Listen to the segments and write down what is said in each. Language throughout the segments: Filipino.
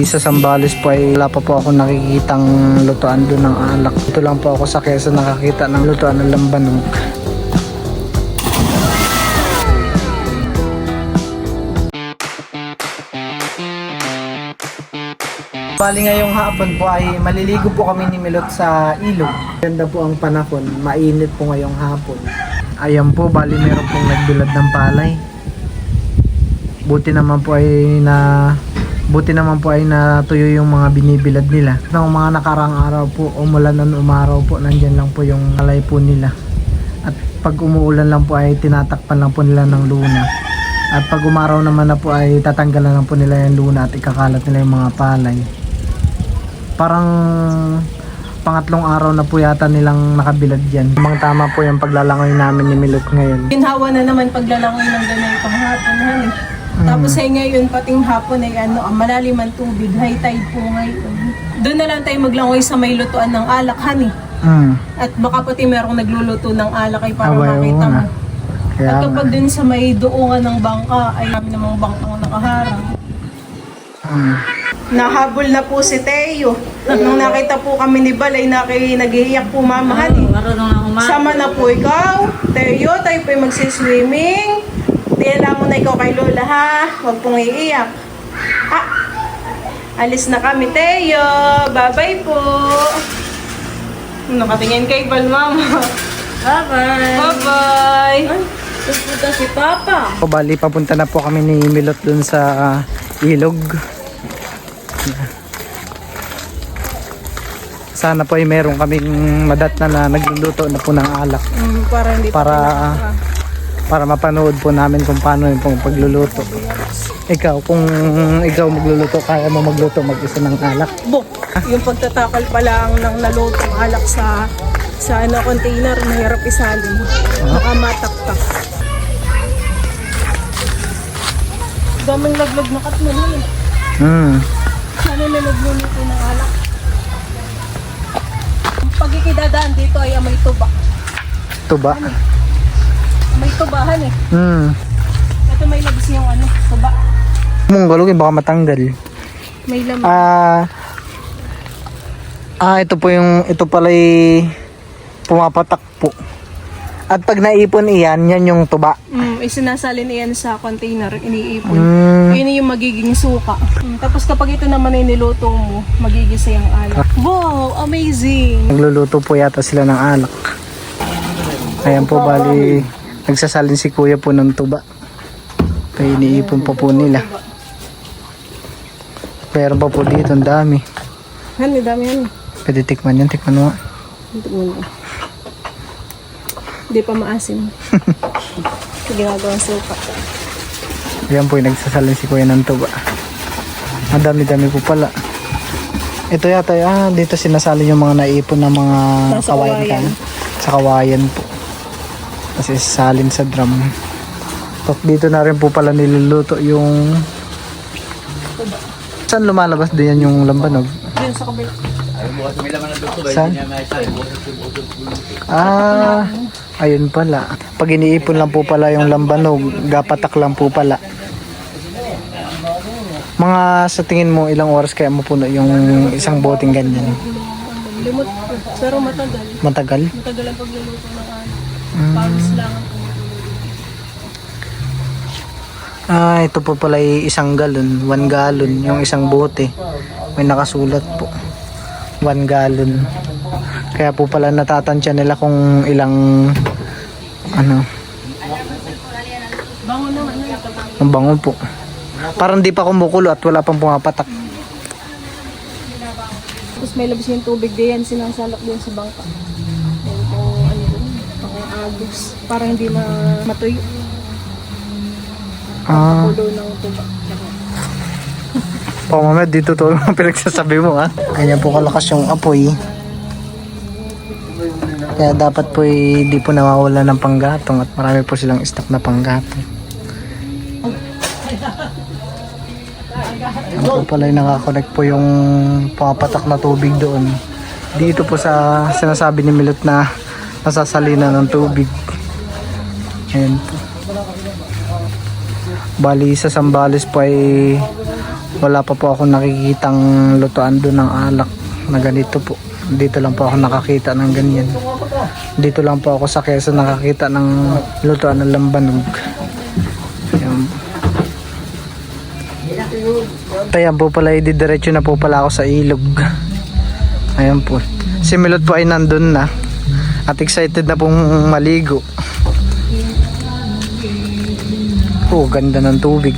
Sa Zambales po ay wala pa po ako nakikitang lutuan doon ng alak. Ito lang po ako sa Quezon nakakita ng lutuan ng lambanog. Bali ngayong hapon po ay maliligo po kami ni Milot sa ilog. Ganda po ang panahon, mainit po ngayong hapon. Ayan po, bali meron pong nagbilad ng palay. Buti naman po ay natuyo yung mga binibilad nila. Nang mga nakarang araw po, umulan at umaraw po, nandyan lang po yung palay po nila. At pag umuulan lang po ay tinatakpan lang po nila ng luna. At pag umaraw naman na po ay tatanggalan lang po nila yung luna at ikakalat nila yung mga palay. Parang pangatlong araw na po yata nilang nakabilad yan. Tamang tama po yung paglalangoy namin ni Milot ngayon. Ginhawa na naman paglalangoy ng ganay panghapon. Tapos ay ngayon pating hapon ay malalim ang tubig, high tide po ngayon. Doon na lang tayo maglangoy sa may lutuan ng alak, honey. At baka pati merong nagluluto ng alak ay para makita mo. At kapag dun sa may doongan ng bangka ay kami namang bangkang nakaharang. Nahabol na po si Teo. Nung nakita po kami ni Balay, nag-iiyak po mama, honey. Sama na po ikaw, Teo, tayo po magsiswimming. Tiyala mo na ikaw kay Lola, ha? Huwag pong iiyak. Alis na kami, Teo. Bye-bye po. Nakatingin kay Bal, mama. Bye-bye. Bye-bye. Pupunta si Papa. Bali, papunta na po kami ni Milot dun sa ilog. Sana po ay meron kaming madat na nagluluto na po ng alak. Para hindi Para mapanood po namin kung paano yung pong pagluluto. Ikaw, kung ikaw magluluto, kaya mo magluto mag-isa ng alak? Yung pagtatakal pa lang ng nalutong alak sa container, mahirap isalin. Baka mataktak. Daming laglag na katlo nun eh. Sana nalagluluto ng alak. Pag ikidadaan dito ay may tuba. Tuba? May tubahan eh. Ito may labis yung tuba. Mong galugin, baka matanggal. May laman. Ito pala'y pumapatak po. At pag naipon iyan, yan yung tuba. Isinasalin iyan sa container, iniipon. Yun yung magiging suka. Tapos kapag ito naman ay niluto mo, magigisa yung alak. Wow, amazing! Nagluluto po yata sila ng alak. Ayan po, bali, nagsasalin si kuya po ng tuba. Kaya iniipon pa po nila. Meron pa po dito, ang dami. Hani, dami yan. Pwede tikman yan, tikman mo. Tikman mo. Hindi pa maasim. Ginagawang suka. Ayan po, nagsasalin si kuya ng tuba. Ang dami-dami po pala. Ito yata, dito sinasalin yung mga naipon na mga kawayan. Sa kawayan po. Kasi salin sa drum. Tapos dito na rin po pala niluluto yung... Saan lumalabas din yan yung lambanog? Diyan sa kabila. Saan? Ayun pala. Pag iniipon lang po pala yung lambanog, gapatak lang po pala. Mga sa tingin mo, ilang oras kaya mapuno yung isang boteng ganyan? Limot. Pero matagal. Matagal? Matagal ang pagluluto ng pawis lang ang ito po pala isang galon, 1 gallon, yung isang bote. May nakasulat po, 1 gallon. Kaya po pala natatansya nila kung ilang, bango naman. ang bango po. Parang di pa kumukulo at wala pang pumapatak. Tapos may labis yung tubig diyan, sinasalak din sa bangka. Agos, para hindi matuyo. Pulo ng tuba. Mamaya dito to yung pinagsasabi mo, ha? Ganyan po kalakas yung apoy. Kaya dapat po di po nawawala ng panggatong at marami po silang stock na panggatong. Ano po pala yung nakakonect po yung pumapatak na tubig doon. Dito po sa sinasabi ni Milot na nasasalina ng tubig. Ayan po. Bali sa Zambales po ay Wala pa po ako nakikitang lutuan doon ng alak na ganito po. Dito lang po ako nakakita ng ganyan. Dito lang po ako sa Quezon nakakita ng lutuan ng lambanog. Ayan. Ayan po pala, didiretso na po pala ako sa ilog. Ayan po. Si Milot po ay nandun na. At excited na pong maligo. Oh, ganda ng tubig.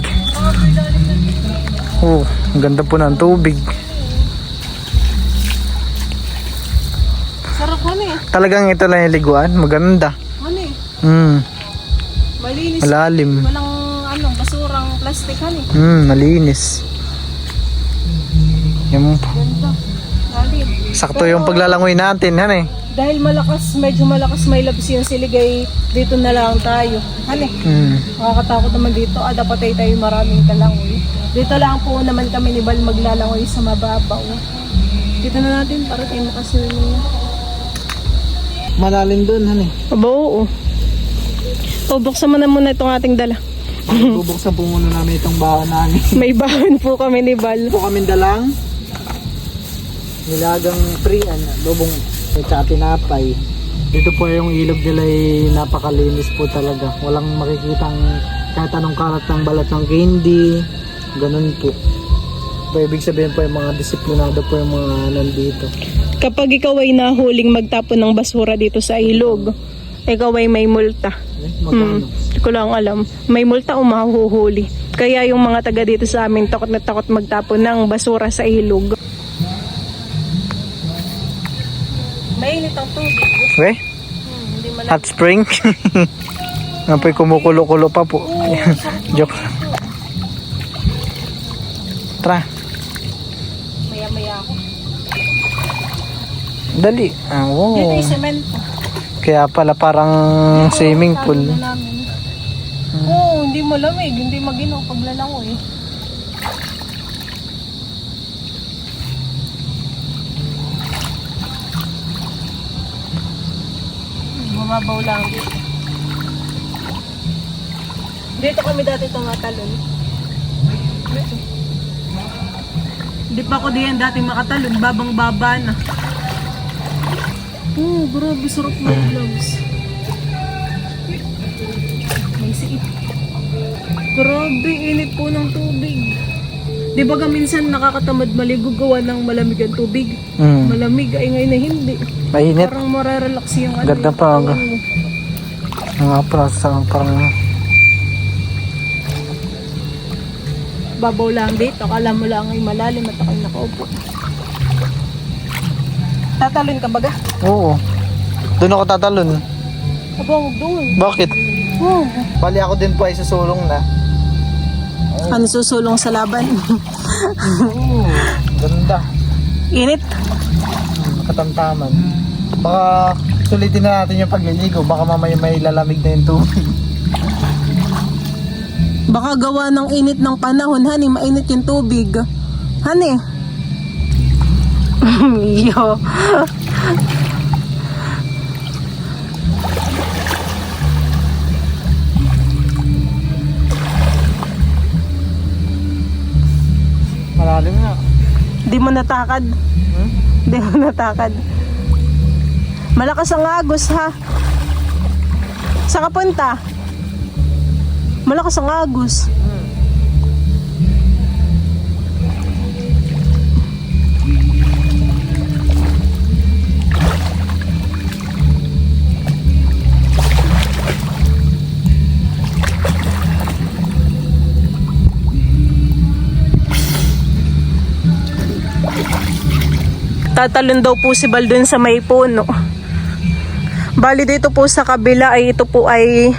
Oh, ganda po ng tubig. Sarap ano eh. Talagang ito lang yung liguan. Maganda. Ano eh. Malinis. Malalim. Walang basurang plastic ano eh. Malinis. Yan po. Ganda. Lalim. Sakto yung paglalangoy natin, han eh. Dahil medyo malakas may labis yung siligay, dito na lang tayo. Ano eh. Nakakatakot naman dito. Dapat tayo maraming kalangoy. Dito lang po naman kami ni Bal maglalangoy sa mababaw. Dito na natin para tayo makaswimming. Malalim doon, han eh. Oo. Buksan mo na muna itong ating dala. Bubuksan po muna namin itong baon namin. May bahan po kami ni Bal. Po kami dalang nilagang prian, lubong at tinapay. Dito po yung ilog nila ay napakalinis po talaga. Walang makikitang kahit anong kalat ng balat ng candy. Ganun po. So, ibig sabihin po yung mga disiplinado po yung mga nandito. Kapag ikaw ay nahuling magtapon ng basura dito sa ilog, ikaw ay may multa. Magkano? Hindi ko lang alam. May multa o mahuhuli. Kaya yung mga taga dito sa amin takot na takot magtapon ng basura sa ilog. Mainit ang tubig. We? Hindi malamig. Hot spring? Apoy kumukulo-kulo pa po. Joke. Tara. Maya-maya ako. Dali. Oh. Dito yung semento. Kaya pala parang swimming pool. Oo, hindi malamig. Hindi maginaw paglalangoy. Bumabaw lang dito. Dito kami dati tumatalon. Dito. Hindi pa ako diyan dati makatalon. Babang-baba na. Oh, grabe sarap ng vlogs. May siip. Grabe, init po ng tubig. Di ba minsan nakakatamad maligo gawa ng malamig ang tubig? Malamig ay ngayon na hindi. Mainit. Parang mararelax yung ano. Ganda yung pa. katawan mo. Mga prasa parang Babaw lang dito. Akala mo lang ay malalim at ako'y nakaupo. Tatalon ka baga? oo. Doon ako tatalon. Aba, huwag doon. Bakit? Wow. Bali ako din po ay susulong na. Ano susulong sa laban? Ganda. Init. Katamtaman. Baka sulitin na natin yung pagliligo. Baka mamaya may lalamig na yung tubig. Baka gawa ng init ng panahon, honey. Mainit yung tubig. Honey. Yo. Malalim na. Di mo natakad. Di mo natakad. Malakas ang agos, ha? Saan ka punta? Malakas ang agos. Tatalon daw po si Bal dun sa may puno. Bali dito po sa kabila ay ito po ay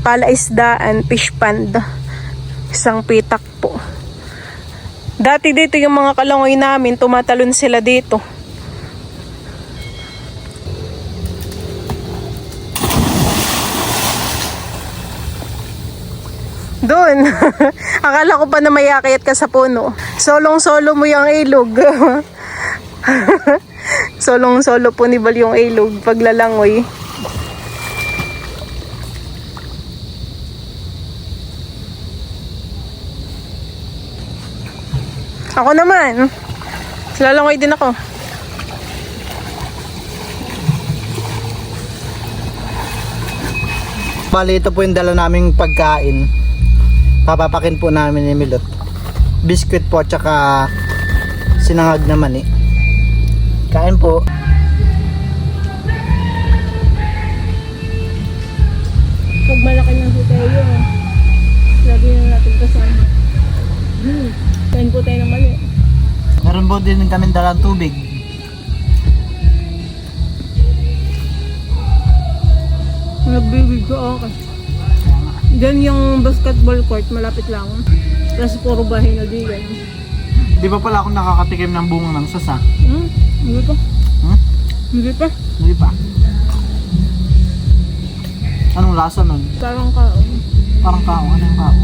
palaisdaan, fish pond. Isang pitak po. Dati dito yung mga kalangoy namin, tumatalon sila dito. Doon. Akala ko pa na may akyat ka sa puno. Solong-solo mo yung ilog. Solong-solo po ni Bal yung ilog paglalangoy. Ako naman. Lalangoy din ako. Bali, ito po yung dala naming pagkain. Papapakin po namin ni Milot. Biscuit po, tsaka sinangag naman eh. Kain po. Pag malaki ng hotelyo, lagi na natin kasama. Kain po tayo ng mali. Meron po din kami dalang tubig. Nagbibig ko ako. Diyan yung basketball court, malapit lang. Tapos puro bahay na diyan. Di ba pala ako nakakatikim ng bunga ng sasa? Hindi pa. Hmm? Hindi pa. Hindi pa. Anong lasa nun? Parang kaon. Parang kaong. Ano yung kaong?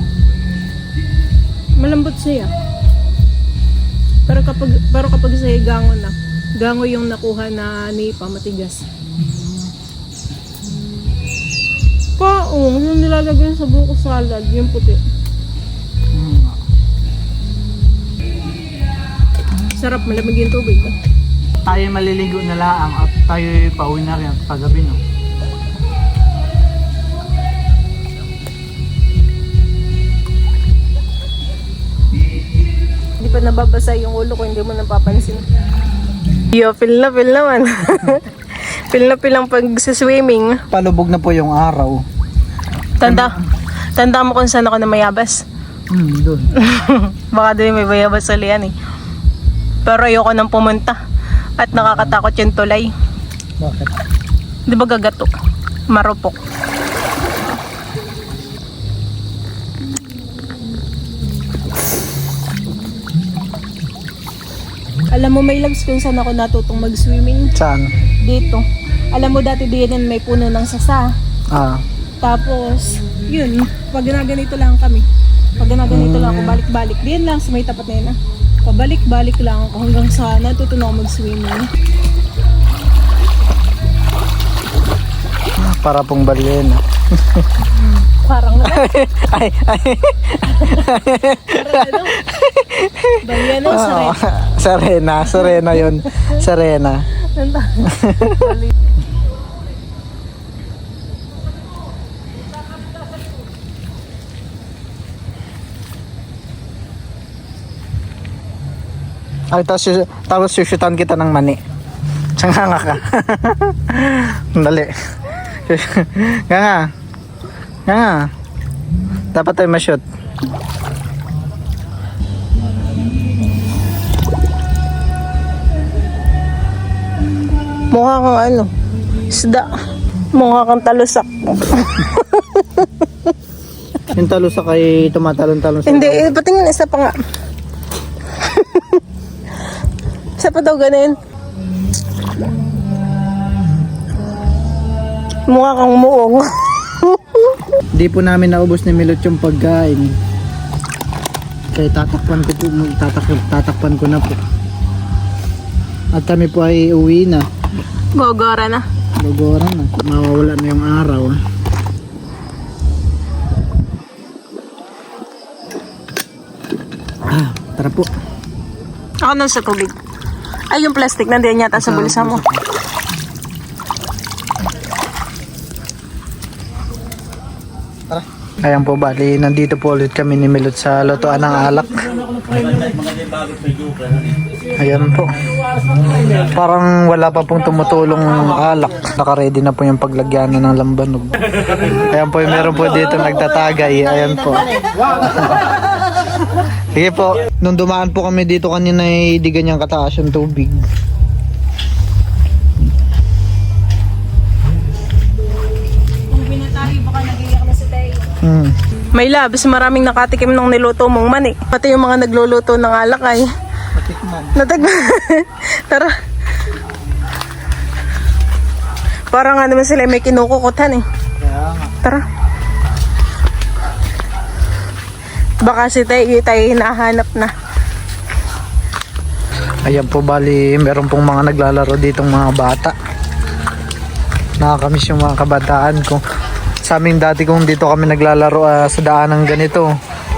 Malambot siya. Pero kapag sa'yo gango na. Gango yung nakuha na nipa, matigas. Kaong, yung nilalagay sa buko salad, yung puti. Sarap, malamig yung tubig. Tayo maliligo na lang at tayo pauwi na rin at paggabi, no? Hindi pa nababasa yung ulo ko, hindi mo napapansin. Yo, feel naman. Feel ang pag-swimming. Palubog na po yung araw. Tanda mo kung saan ako na mayabas. Doon. Baka doon may mayabas sa liyan eh. Pero ayoko nang pumunta. At nakakatakot yung tulay. Bakit? Di ba gagato? Marupok. Alam mo may loves kung saan ako natutong mag-swimming? Saan? Dito. Alam mo dati diyan may puno ng sasa. Ah. Tapos, yun, pag ginaganito lang kami. Pag ginaganito lang ako, balik-balik. Diyan lang sa may tapat na yun. Pabalik-balik lang ako hanggang sa natutunan ako mag-swimming. Para pong balena. Parang na. ay. Parang ano? Balyano, Serena yun. Serena. Ay, tapos susutan kita ng mani. Sanganga ka. Dali. Nga. Dapat tayo ma-shoot. Mukha kang ano, isda. Mukha kang talusak. Yung talusak ay tumatalon-talon sa Hindi, patingin isa pa nga. Isa pa daw ganun. Mukha kang muong. Di po namin naubos ni Milot yung pagkain. Kaya tatakpan ko na po. At kami po ay uwi na. Gogora na. Bagoran na. Mawawala na yung araw. Tara po. Ako nun sa tubig. Ay, yung plastic nandiyan yata sa bulsa mo. Tara. Ayan po, bali, nandito po ulit kami ni Milot sa lutuan ng alak. Ayan po. Parang wala pa pong tumutulong alak. Naka-ready na po yung paglagyan ng lambanog. Ayan po, meron po dito nagtatagay. Ayan po. Sige po, nung dumaan po kami dito kanina ay di ganyang kataas yung tubig. Kung binatari, baka nagiyak na si Tay. May labs, maraming nakatikim ng niluto mong mani. Pati yung mga nagluluto ng alak ay natikman. Tara. Parang nga naman sila may kinukukutan eh. Tara. Baka si tayo hinahanap na. Ayan po, bali meron pong mga naglalaro ditong mga bata. Nakakamiss yung mga kabataan ko. Sa aming dati kung dito kami naglalaro sa daan ng ganito,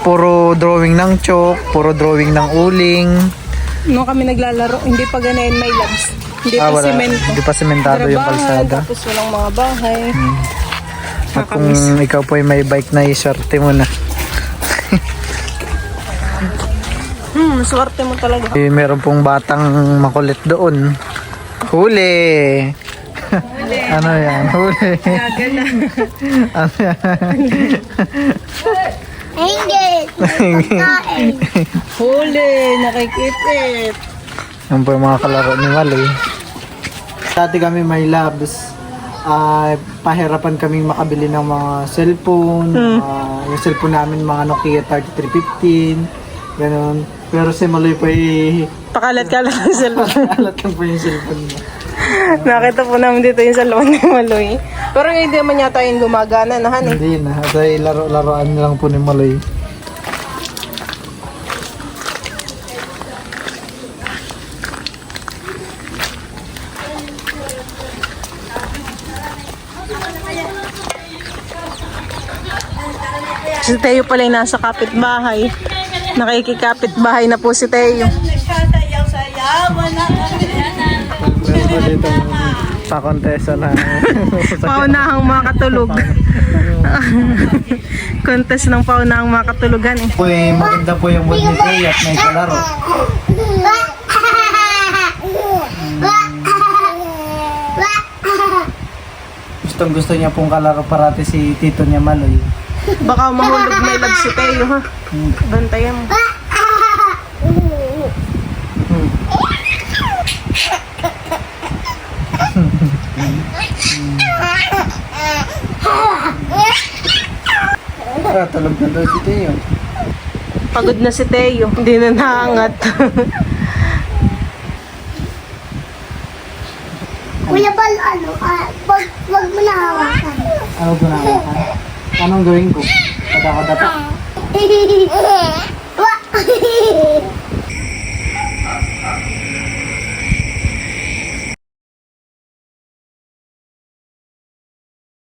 puro drawing ng chalk, puro drawing ng uling. Nung kami naglalaro, hindi pa ganayin may labs. Hindi pa Wala. semento. Hindi pa sementado yung Grabahan, kalsada. Tapos walang mga bahay. At kung ikaw po ay may bike na, iswerte mo na. Swerte mo talaga. Meron pong batang makulit doon. Huli! Ano yan? Huli! Gagana. Ano yan? Huli, nakikipit. Yan po yung mga kalaro ni Mali. Dati kami may labs. Pahirapan kaming makabili ng mga cellphone. Yung cellphone namin mga Nokia 3315. Ganon. Pero si Maloy po ay Pakalat-kalat ang cellphone. alat lang po yung cellphone niya. Nakita po namin dito yung salon ni Maloy. Pero hindi naman yata yung gumagana na han eh. Hindi na. Kasi laro-laroan lang po ni Maloy. Si Teo pala yung nasa kapitbahay. Nakikikapitbahay na po si Teo. Meron po dito pa-contesa na. Paunahang makatulog. Contest ng paunahang makatulugan eh. Po maganda po yung mood ni Tay at may kalaro. Gustong gusto niya pong kalaro parati si Tito niya Maloy. Baka mahulog may love si Teo ha. Bantayan mo. Tulog na daw si Teo. Pagod na si Teo. Hindi na naangat. Kuya Bal, wag mo na hawakan. Ano ginagawa ka? Anong gawin ko? Kada-kada pa.